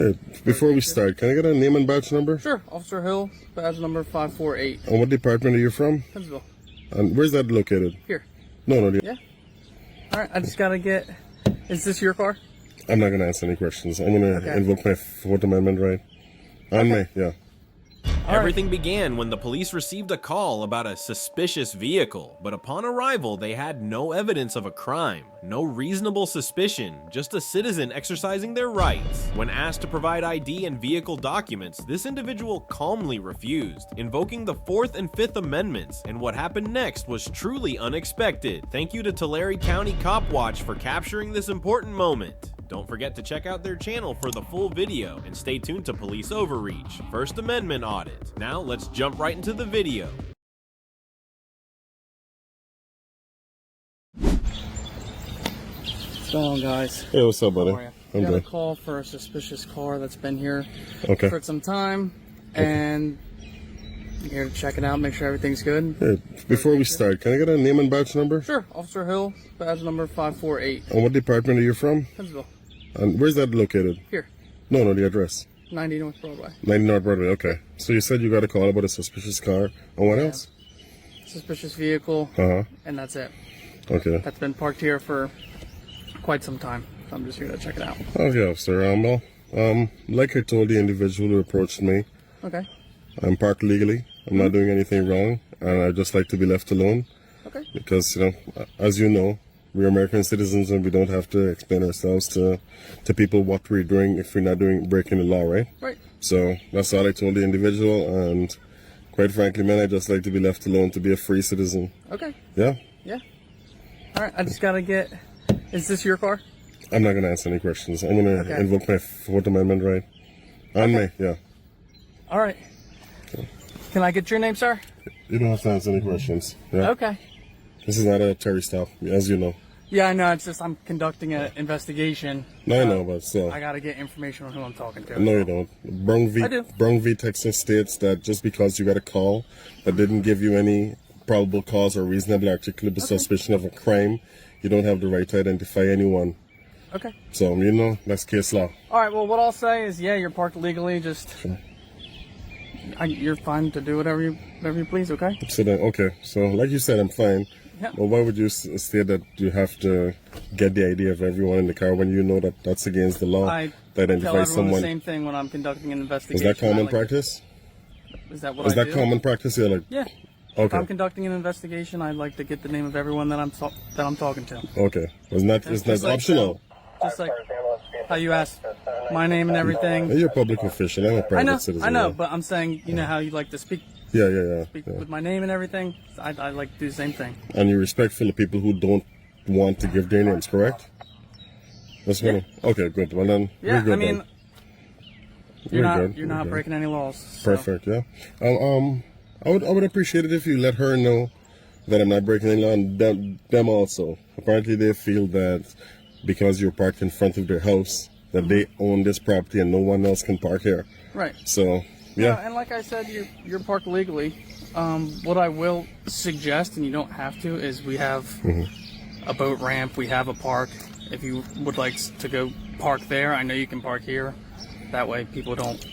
Hey, before we start, can I get a name and badge number? Sure. Officer Hill, badge number 548. And what department are you from? Pennsville. And where's that located? Here. No. Yeah. All right. I just gotta get. Is this your car? I'm not gonna answer any questions. I'm gonna invoke my Fourth Amendment right. On me, yeah. Everything began when the police received a call about a suspicious vehicle, but upon arrival they had no evidence of a crime, no reasonable suspicion, just a citizen exercising their rights. When asked to provide ID and vehicle documents, this individual calmly refused, invoking the Fourth and Fifth Amendments, and what happened next was truly unexpected. Thank you to Tulare County Cop Watch for capturing this important moment. Don't forget to check out their channel for the full video, and stay tuned to Police Overreach, First Amendment Audit. Now let's jump right into the video. What's going on, guys? Hey, what's up, buddy? How are you? I'm got a good. call for a suspicious car that's been here Okay. for some time, and I'm here to check it out, make sure everything's good. Hey, before we start, can I get a name and badge number? Sure. Officer Hill, badge number 548. And what department are you from? Pennsville. And where's that located? Here. No, the address. 90 North Broadway. 90 North Broadway, okay. So you said you got a call about a suspicious car. And what else? Suspicious vehicle, Uh-huh. and that's it. Okay. That's been parked here for quite some time. So I'm just here to check it out. Okay, officer. Like I told the individual who approached me, Okay. I'm parked legally. I'm not doing anything wrong, and I just like to be left alone. Okay. Because, as you know, we're American citizens and we don't have to explain ourselves to people what we're doing if we're not breaking the law, right? Right. So that's all I told the individual, and quite frankly, man, I just like to be left alone to be a free citizen. Okay. Yeah? Yeah. All right. I just gotta get. Is this your car? I'm not going to answer any questions. I'm going to invoke my Fourth Amendment right. On me, yeah. All right. Can I get your name, sir? You don't have to answer any questions. Yeah? Okay. This is not a Terry stop, as you know. Yeah, I know. It's just I'm conducting an investigation. No, I know, but still. I gotta get information on who I'm talking to. No, you don't. Brown v. Texas states that just because you got a call that didn't give you any probable cause or reasonably articulable suspicion of a crime, you don't have the right to identify anyone. Okay. So, that's case law. All right. Well, what I'll say is, yeah, you're parked legally. Just Sure. you're fine to do whatever you please. Okay. So then, okay. So, like you said, I'm fine. Yeah. Well, why would you say that you have to get the ID of everyone in the car when you know that that's against the law I to tell identify everyone someone? the same thing when I'm conducting an Is investigation. that common I like- practice? Is that what Is I that do? common practice? Yeah, like, Yeah. If okay. I'm conducting an investigation, I'd like to get the name of everyone that I'm talking to. Okay. It's not Just like optional. Just like how you asked my name and everything. You're a public official. I'm a private citizen. I know, yeah. but I'm saying, you know how you like to speak Yeah. with my name and everything. I like to do the same thing. And you're respectful of people who don't want to give their names, correct? That's what. Okay, good. Well then, Yeah, we're good I mean, then. you're We're good. not We're good. breaking any laws. So. Perfect. Yeah. I would appreciate it if you let her know that I'm not breaking any law, and them also. Apparently, they feel that because you're parked in front of their house, that they own this property and no one else can park here. Right. So, yeah. And like I said, you're parked legally. What I will suggest, and you don't have to, is we have a boat ramp. We have a park. If you would like to go park there, I know you can park here. That way, people don't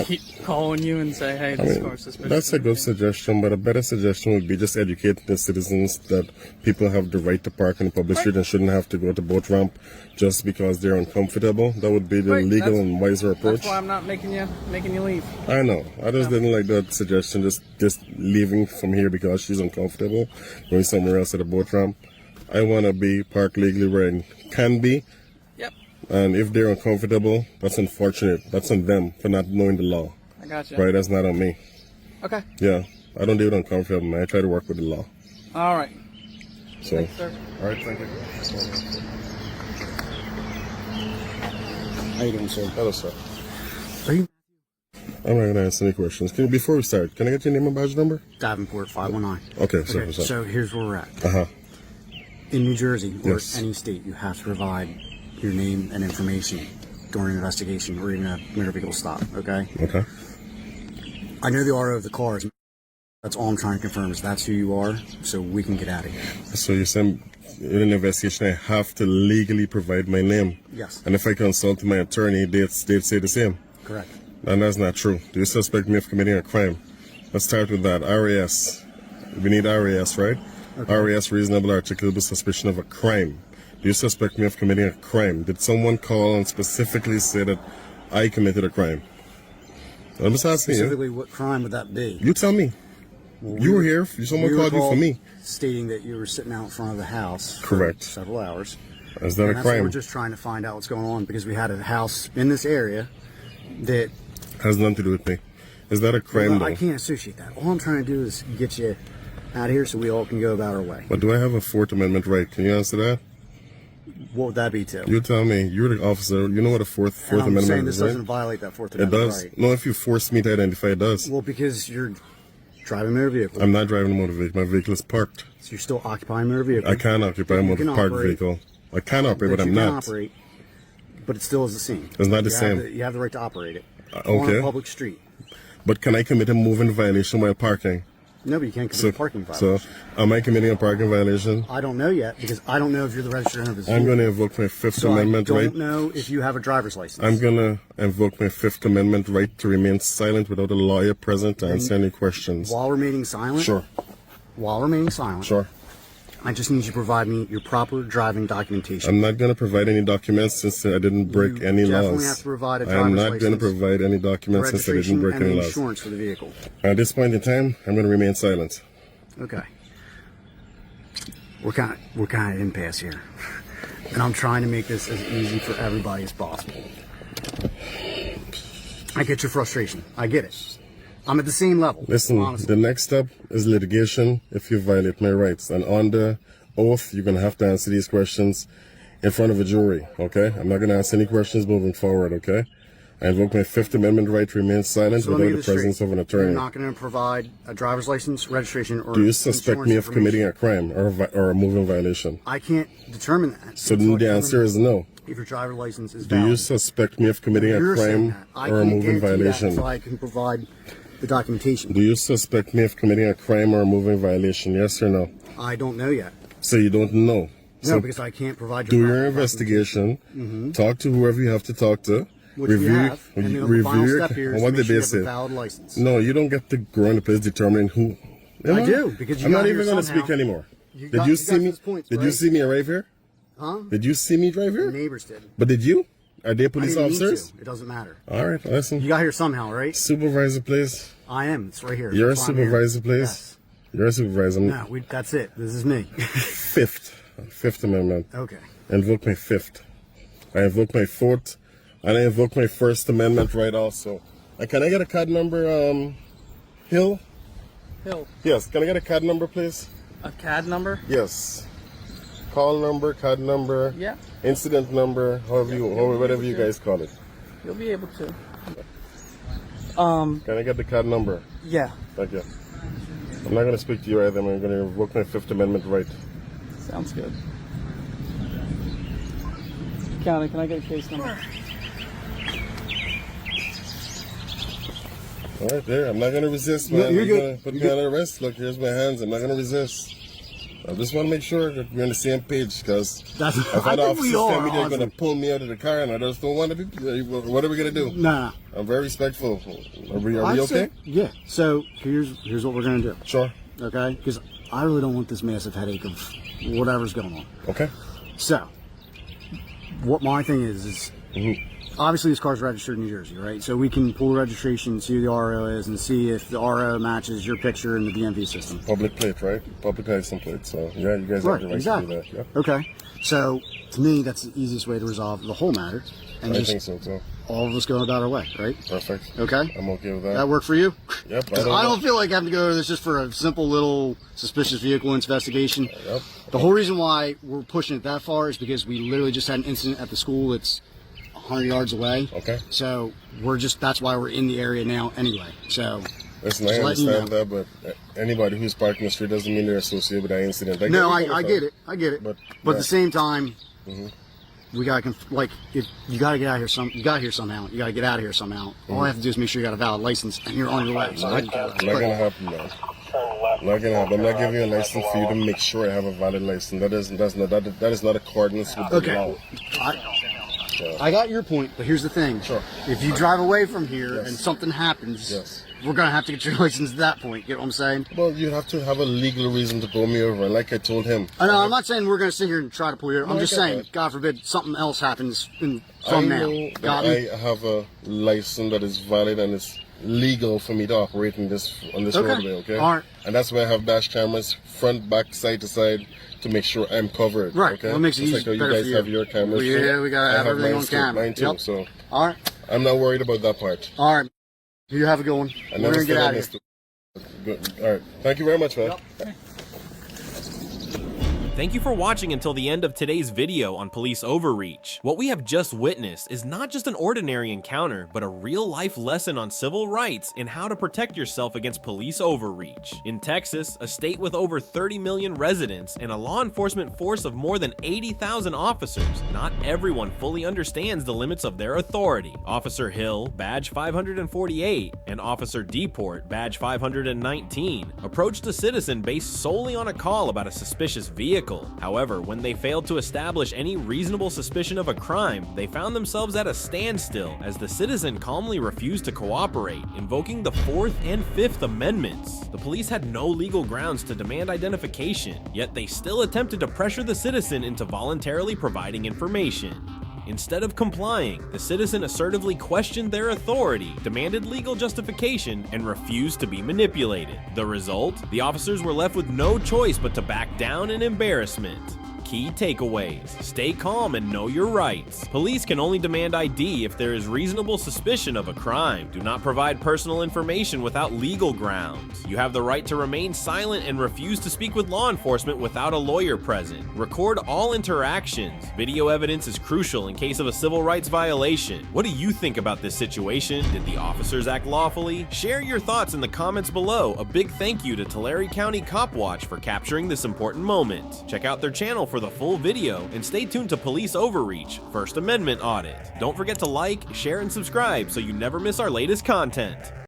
keep calling you and say, "Hey, this car's suspicious." That's a good suggestion, but a better suggestion would be just educate the citizens that people have the right to park in the public street and shouldn't have to go to boat ramp just because they're uncomfortable. That would be the legal and wiser approach. That's why I'm not making you leave. I know. I just didn't like that suggestion. Just leaving from here because she's uncomfortable, going somewhere else at a boat ramp. I want to be parked legally where I can be. Yep. And if they're uncomfortable, that's unfortunate. That's on them for not knowing the law. I got you. Right? That's not on me. Okay. Yeah. I don't deal with uncomfortable, man. I try to work with the law. All right. So, Thanks, sir. all right, thank you. How you doing, sir? Hello, sir. Are you I'm not going to answer any questions. Before we start, can I get your name and badge number? Davenport 519? Okay, sir. Okay, so here's where we're at. Uh-huh. In New Jersey or Yes. any state, you have to provide your name and information during an investigation or even a motor vehicle stop. Okay. Okay. I know the RO of the car is That's all I'm trying to confirm is that's who you are, so we can get out of here. So you're saying in an investigation I have to legally provide my name? Yes. And if I consult my attorney, they'd say the same? Correct. And that's not true. Do you suspect me of committing a crime? Let's start with that. RAS. We need RAS, right? Okay. RAS, reasonable articulable suspicion of a crime. Do you suspect me of committing a crime? Did someone call and specifically say that I committed a crime? I'm just asking you. Specifically, what crime would that be? You tell me. Well, You were here. Someone called you for me. Stating that you were sitting out in front of the house. Correct. For several hours. Is that And a that's what crime? we're just trying to find out what's going on because we had a house in this area that. Has nothing to do with me. Is that a crime, Well, though? I can't associate that. All I'm trying to do is get you out of here so we all can go about our way. But do I have a Fourth Amendment right? Can you answer that? What would that be, too? You tell me. You're the officer. You know what a Fourth And I'm Amendment saying is, this right? doesn't violate that Fourth It Amendment does. right. No, if you force me to identify, it does. Well, because you're driving a motor vehicle. I'm not driving a motor vehicle. My vehicle is parked. So you're still occupying a motor vehicle. I can occupy a You motor can parked operate. vehicle. I can operate, That but I'm you can not. operate, but it still is the same. It's not the You same. you have the right to operate it. On okay. a public street. But can I commit a moving violation while parking? No, but you can't commit a parking So, violation. am I committing a parking violation? I don't know yet because I don't know if you're the registered owner of this I'm vehicle. going to invoke my Fifth So Amendment I right. don't know if you have a driver's license. I'm going to invoke my Fifth Amendment right to remain silent without a lawyer present to answer any questions. While remaining silent. Sure. While remaining silent. Sure. I just need you to provide me your proper driving documentation. I'm not going to provide any documents since I didn't break You any definitely laws. have to provide a I'm driver's not going to license, provide any documents since I didn't registration break and any the laws. insurance for the vehicle. At this point in time, I'm going to remain silent. Okay. We're kind of impasse here, and I'm trying to make this as easy for everybody as possible. I get your frustration. I get it. I'm at the same level. Listen, honestly. the next step is litigation if you violate my rights. And on the oath, you're going to have to answer these questions in front of a jury, okay? I'm not going to ask any questions moving forward, okay? I invoke my Fifth Amendment right to remain silent So let me without get the this straight. presence of an attorney. You're not going to provide a driver's license, registration, or Do you suspect me of insurance committing a information. crime or a moving violation? I can't determine that. So until I the answer is no. if your driver's license is Do valid. you suspect me of committing a You're saying crime that. I or a can't moving guarantee that violation? until I can provide the documentation. Do you suspect me of committing a crime or a moving violation? Yes or no? I don't know yet. So you don't know. No, So because I can't provide do your your proper investigation. Talk to whoever you have to talk to. which we have, and the final your- step here on is what to did make sure they you have a say? valid license. No, you don't get to go in the place determining who. I do, because you I'm got not here even going to somehow. speak anymore. You Did got- you you see got me? those points, Did you right? see me arrive here? Huh? Did you see me drive The here? neighbors did. But did you? Are they I police didn't need officers? to. It doesn't matter. All right, listen. You got here somehow, right? Supervisor, please. I am. It's right here. You're a That's why I'm here. supervisor, please. Yes. You're a supervisor. No, that's it. This is me. Fifth Amendment. Okay. I invoke my Fifth. I invoke my Fourth, and I invoke my First Amendment right also. Can I get a card number, Hill? Hill, Yes. Can I get a card number, please? a CAD number? Yes. Call number, card number, Yeah, incident number, whatever you guys call it. you'll be able to. Can I get the card number? Yeah, Thank you. I'm not going to speak to you either. I'm going to invoke my Fifth Amendment right. sounds good. County, can I get a case number? All right, there. I'm not going to resist, No, man. you're You're good. going to put You're me good. on arrest. Look, here's my hands. I'm not going to resist. I just want to make sure that we're on the same page because That's- if I an think officer we tell are, me they're going to honestly. pull me out of the car and I just don't want to be, what are we going to do? Nah. I'm very respectful. Are we I'd okay? say- yeah. So here's what we're gonna do. Sure. Okay? Because I really don't want this massive headache of whatever's going on. Okay. So, what my thing is obviously this car's registered in New Jersey, right? So we can pull registration, see who the RO is, and see if the RO matches your picture in the DMV system. Public plate, right? Public license plate. So, yeah, you guys have Right, the right exactly. to do that. Yeah. Okay. So, to me, that's the easiest way to resolve the whole matter. And I just think so, too. all of us go about our way, right? Perfect. Okay? I'm okay with that. That work for you? Yep. 'Cause I don't feel like having to go to this just for a simple little suspicious vehicle investigation. Yep. The whole reason why we're pushing it that far is because we literally just had an incident at the school that's 100 yards away. Okay. So that's why we're in the area now anyway. So Listen, I just letting you understand know. that, but anybody who's parking the street doesn't mean they're associated with that incident. No, I get it. I get it. But, But at the same time, we gotta like if you gotta get out of here you gotta get out of here somehow. All I have to do is make sure you got a valid license and you're on your way. So I can Not gonna happen, man. Not gonna happen. I'm not giving you a license for you to make sure I have a valid license. That is not accordance with the law. I got your point, but here's the thing. Sure. If you drive away from here and something happens, we're gonna have to get your license at that point. Get what I'm saying? Well, you have to have a legal reason to pull me over, like I told him. I know. I'm not saying we're gonna sit here and try to pull you over. I'm just saying, God forbid, something else happens from now. Got me? I have a license that is valid and it's legal for me to operate on this roadway. Okay. All right. And that's why I have dash cameras, front, back, side to side, to make sure I'm covered. Right. Okay. Well, it makes it just easy. Like how you guys have your cameras. Yeah, we gotta have everything on camera. Mine too. So. All right. I'm not worried about that part. All right. You have a good one. We're gonna get out of here. Good. All right. Thank you very much, man. Yep. Thank you for watching until the end of today's video on police overreach. What we have just witnessed is not just an ordinary encounter, but a real-life lesson on civil rights and how to protect yourself against police overreach. In Texas, a state with over 30 million residents and a law enforcement force of more than 80,000 officers, not everyone fully understands the limits of their authority. Officer Hill, badge 548, and Officer Deport, badge 519, approached a citizen based solely on a call about a suspicious vehicle. However, when they failed to establish any reasonable suspicion of a crime, they found themselves at a standstill as the citizen calmly refused to cooperate, invoking the 4th and 5th Amendments. The police had no legal grounds to demand identification, yet they still attempted to pressure the citizen into voluntarily providing information. Instead of complying, the citizen assertively questioned their authority, demanded legal justification, and refused to be manipulated. The result? The officers were left with no choice but to back down in embarrassment. Key takeaways: stay calm and know your rights. Police can only demand ID if there is reasonable suspicion of a crime. Do not provide personal information without legal grounds. You have the right to remain silent and refuse to speak with law enforcement without a lawyer present. Record all interactions. Video evidence is crucial in case of a civil rights violation. What do you think about this situation? Did the officers act lawfully? Share your thoughts in the comments below. A big thank you to Tulare County Cop Watch for capturing this important moment. Check out their channel for the full video and stay tuned to Police Overreach, First Amendment Audit. Don't forget to like, share, and subscribe so you never miss our latest content.